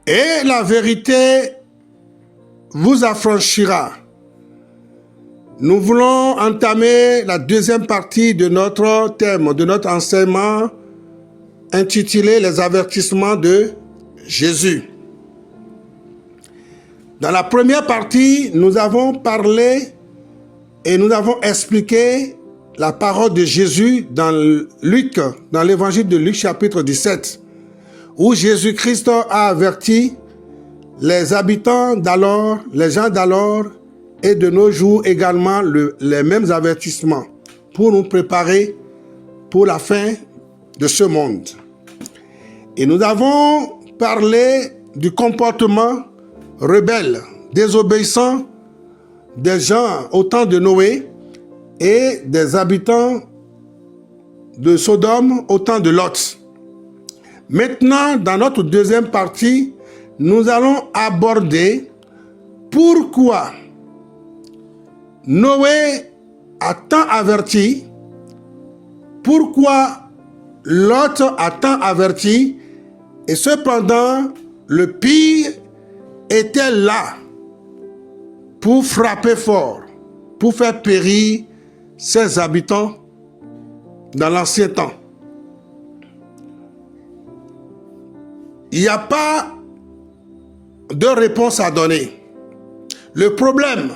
Et la vérité vous affranchira. Nous voulons entamer la deuxième partie de notre thème, de notre enseignement intitulé « Les avertissements de Jésus ». Dans la première partie, nous avons parlé et nous avons expliqué la parole de Jésus dans Luc, dans l'évangile de Luc chapitre 17, où Jésus-Christ a averti les habitants d'alors, les gens d'alors et de nos jours également les mêmes avertissements pour nous préparer pour la fin de ce monde. Et nous avons parlé du comportement rebelle, désobéissant des gens au temps de Noé et des habitants de Sodome au temps de Lot. Maintenant, dans notre deuxième partie, nous allons aborder pourquoi Noé a tant averti, pourquoi Lot a tant averti, et cependant, le pire était là pour frapper fort, pour faire périr ses habitants dans l'ancien temps. Il n'y a pas de réponse à donner. Le problème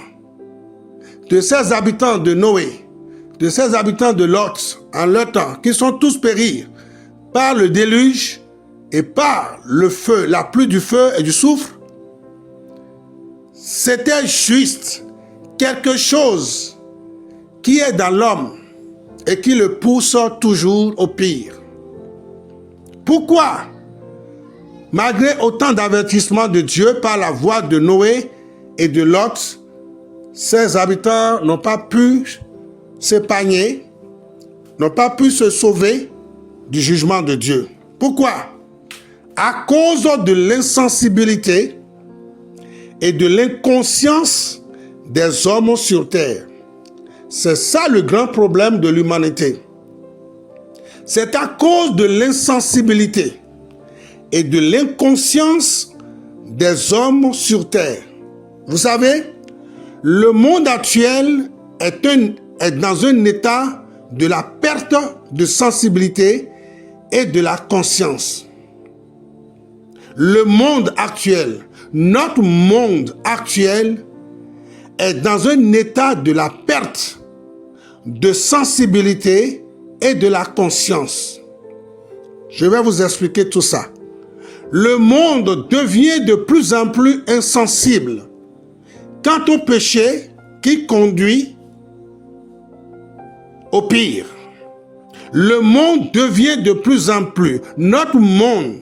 de ces habitants de Noé, de ces habitants de Lot en leur temps, qui sont tous péris par le déluge et par le feu, la pluie du feu et du soufre, c'était juste quelque chose qui est dans l'homme et qui le pousse toujours au pire. Pourquoi, malgré autant d'avertissements de Dieu par la voix de Noé et de Lot, ces habitants n'ont pas pu s'épargner, n'ont pas pu se sauver du jugement de Dieu? Pourquoi? À cause de l'insensibilité et de l'inconscience des hommes sur terre. C'est ça le grand problème de l'humanité. C'est à cause de l'insensibilité et de l'inconscience des hommes sur terre. Vous savez, le monde actuel est dans un état de la perte de sensibilité et de la conscience. Le monde actuel, notre monde actuel est dans un état de la perte de sensibilité et de la conscience. Je vais vous expliquer tout ça. Le monde devient de plus en plus insensible quant au péché qui conduit au pire. Le monde devient de plus en plus, notre monde,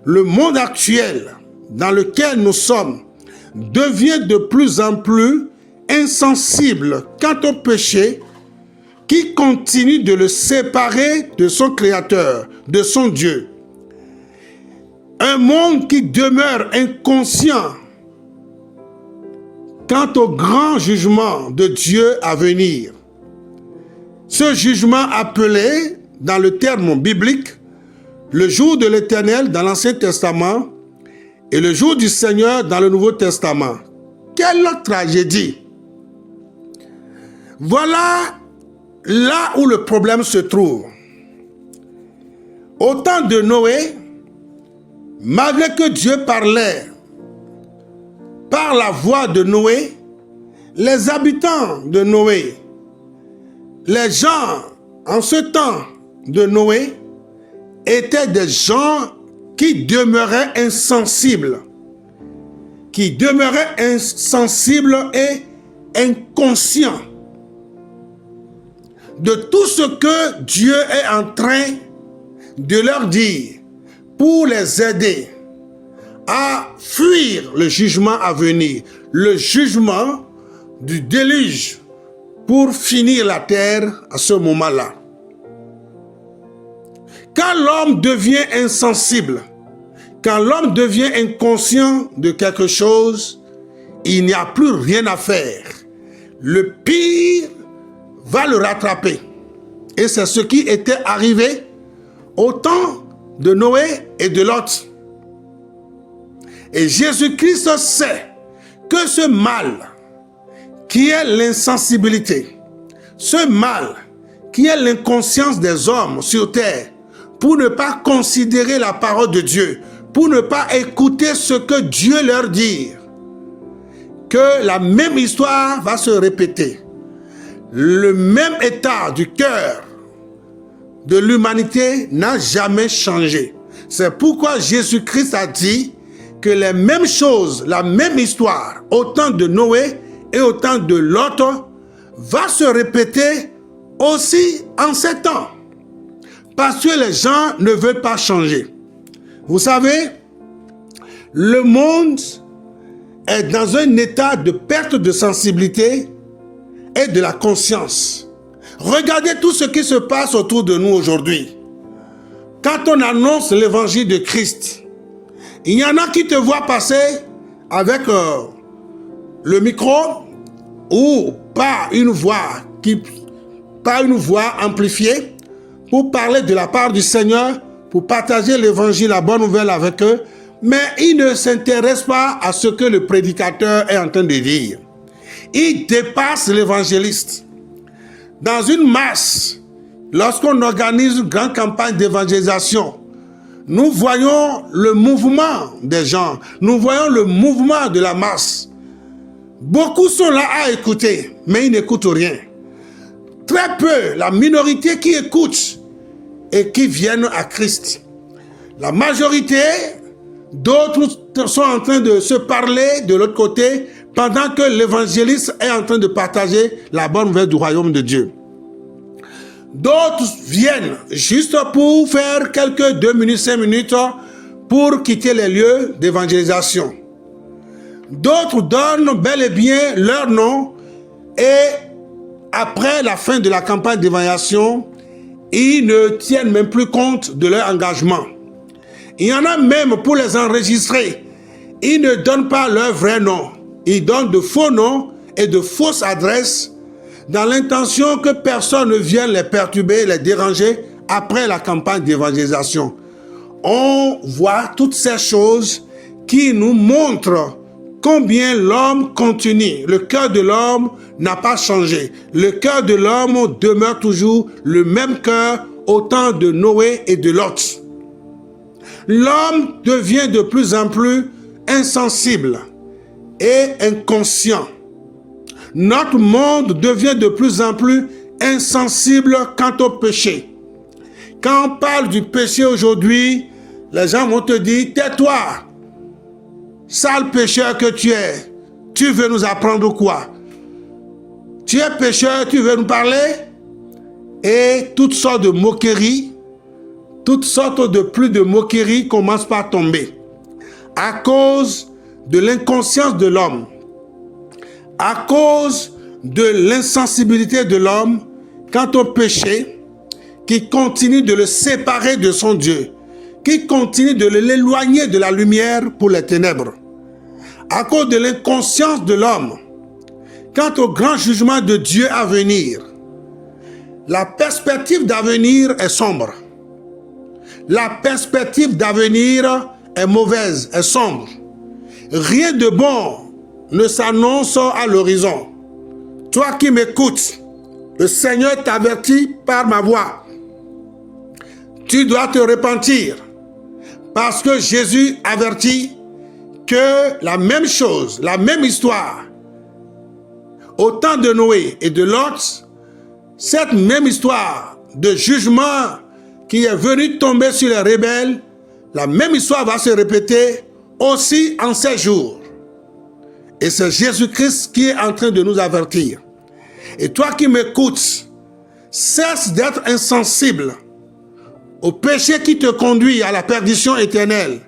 le monde actuel dans lequel nous sommes, devient de plus en plus insensible quant au péché qui continue de le séparer de son Créateur, de son Dieu. Un monde qui demeure inconscient quant au grand jugement de Dieu à venir. Ce jugement appelé, dans le terme biblique, le jour de l'Éternel dans l'Ancien Testament et le jour du Seigneur dans le Nouveau Testament. Quelle tragédie! Voilà là où le problème se trouve. Au temps de Noé, malgré que Dieu parlait par la voix de Noé, les habitants de Noé, les gens en ce temps de Noé, étaient des gens qui demeuraient insensibles, et inconscients de tout ce que Dieu est en train de leur dire pour les aider à fuir le jugement à venir, le jugement du déluge pour finir la terre à ce moment-là. Quand l'homme devient insensible, quand l'homme devient inconscient de quelque chose, il n'y a plus rien à faire. Le pire va le rattraper. Et c'est ce qui était arrivé au temps de Noé et de Lot. Et Jésus-Christ sait que ce mal, qui est l'insensibilité, ce mal, qui est l'inconscience des hommes sur terre, pour ne pas considérer la parole de Dieu, pour ne pas écouter ce que Dieu leur dit, que la même histoire va se répéter. Le même état du cœur de l'humanité n'a jamais changé. C'est pourquoi Jésus-Christ a dit que les mêmes choses, la même histoire, au temps de Noé et au temps de Lot, va se répéter aussi en ces temps. Parce que les gens ne veulent pas changer. Vous savez, le monde est dans un état de perte de sensibilité et de la conscience. Regardez tout ce qui se passe autour de nous aujourd'hui. Quand on annonce l'évangile de Christ, il y en a qui te voient passer avec le micro ou par une voix amplifiée pour parler de la part du Seigneur, pour partager l'évangile, la bonne nouvelle avec eux, mais ils ne s'intéressent pas à ce que le prédicateur est en train de dire. Ils dépassent l'évangéliste. Dans une masse, lorsqu'on organise une grande campagne d'évangélisation, nous voyons le mouvement des gens, nous voyons le mouvement de la masse. Beaucoup sont là à écouter, mais ils n'écoutent rien. Très peu, la minorité qui écoute et qui viennent à Christ. La majorité, d'autres sont en train de se parler de l'autre côté pendant que l'évangéliste est en train de partager la bonne nouvelle du royaume de Dieu. D'autres viennent juste pour faire quelques 2 minutes, 5 minutes pour quitter les lieux d'évangélisation. D'autres donnent bel et bien leur nom et après la fin de la campagne d'évangélisation, ils ne tiennent même plus compte de leur engagement. Il y en a même pour les enregistrer. Ils ne donnent pas leur vrai nom. Ils donnent de faux noms et de fausses adresses dans l'intention que personne ne vienne les perturber, les déranger après la campagne d'évangélisation. On voit toutes ces choses qui nous montrent combien l'homme continue. Le cœur de l'homme n'a pas changé. Le cœur de l'homme demeure toujours le même cœur au temps de Noé et de Lot. L'homme devient de plus en plus insensible et inconscient. Notre monde devient de plus en plus insensible quant au péché. Quand on parle du péché aujourd'hui, les gens vont te dire, tais-toi, sale pécheur que tu veux nous apprendre quoi? Tu es pécheur, tu veux nous parler? Et toutes sortes de moqueries, toutes sortes de pluies de moqueries commencent par tomber. À cause de l'inconscience de l'homme, à cause de l'insensibilité de l'homme quant au péché, qui continue de le séparer de son Dieu, qui continue de l'éloigner de la lumière pour les ténèbres. À cause de l'inconscience de l'homme, quant au grand jugement de Dieu à venir, la perspective d'avenir est sombre. La perspective d'avenir est mauvaise, est sombre. Rien de bon ne s'annonce à l'horizon. Toi qui m'écoutes, le Seigneur t'avertit par ma voix. Tu dois te repentir parce que Jésus avertit que la même chose, la même histoire, au temps de Noé et de Lot, cette même histoire de jugement qui est venue tomber sur les rebelles, la même histoire va se répéter aussi en ces jours. Et c'est Jésus-Christ qui est en train de nous avertir. Et toi qui m'écoutes, cesse d'être insensible au péché qui te conduit à la perdition éternelle.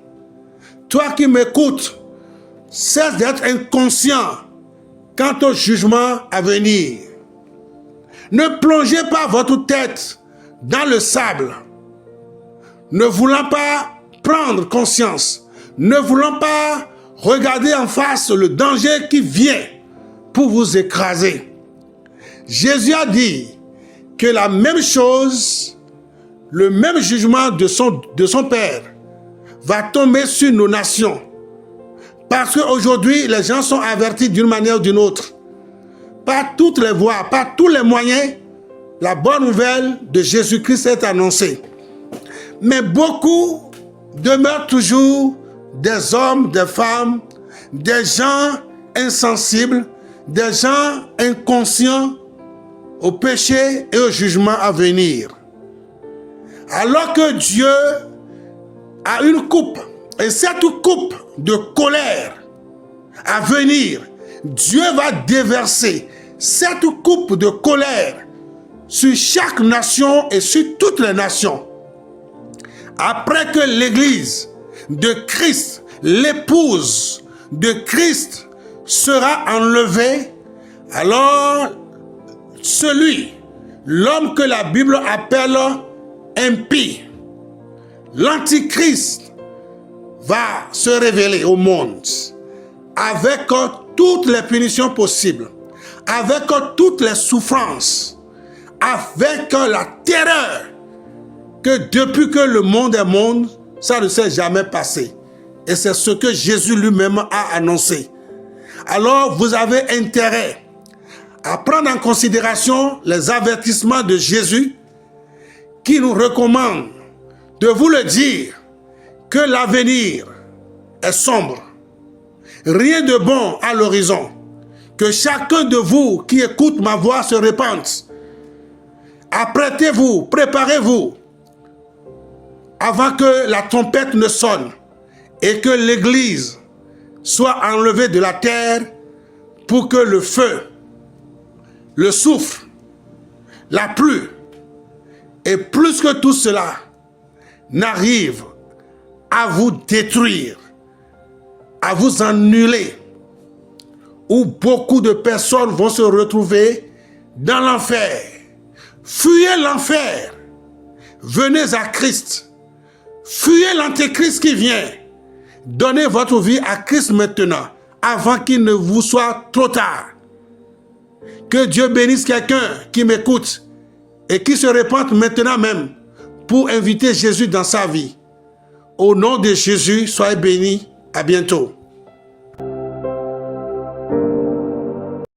Toi qui m'écoutes, cesse d'être inconscient quant au jugement à venir. Ne plongez pas votre tête dans le sable, ne voulant pas prendre conscience, ne voulant pas regarder en face le danger qui vient pour vous écraser. Jésus a dit que la même chose, le même jugement de son Père va tomber sur nos nations, Parce qu'aujourd'hui, les gens sont avertis d'une manière ou d'une autre. Par toutes les voies, par tous les moyens, la bonne nouvelle de Jésus-Christ est annoncée. Mais beaucoup demeurent toujours des hommes, des femmes, des gens insensibles, des gens inconscients au péché et au jugement à venir. Alors que Dieu a une coupe, et cette coupe de colère à venir, Dieu va déverser cette coupe de colère sur chaque nation et sur toutes les nations. Après que l'Église de Christ, l'épouse de Christ, sera enlevée, alors l'homme que la Bible appelle impie, l'Antichrist, va se révéler au monde avec toutes les punitions possibles, avec toutes les souffrances, avec la terreur que depuis que le monde est monde, ça ne s'est jamais passé. Et c'est ce que Jésus lui-même a annoncé. Alors vous avez intérêt à prendre en considération les avertissements de Jésus qui nous recommande de vous le dire que l'avenir est sombre. Rien de bon à l'horizon. Que chacun de vous qui écoute ma voix se repente. Apprêtez-vous, préparez-vous avant que la trompette ne sonne et que l'Église soit enlevée de la terre pour que le feu, le souffle, la pluie et plus que tout cela n'arrive à vous détruire, à vous annuler, où beaucoup de personnes vont se retrouver dans l'enfer. Fuyez l'enfer, venez à Christ, fuyez l'antéchrist qui vient, donnez votre vie à Christ maintenant, avant qu'il ne vous soit trop tard. Que Dieu bénisse quelqu'un qui m'écoute et qui se repente maintenant même pour inviter Jésus dans sa vie. Au nom de Jésus, soyez bénis. À bientôt.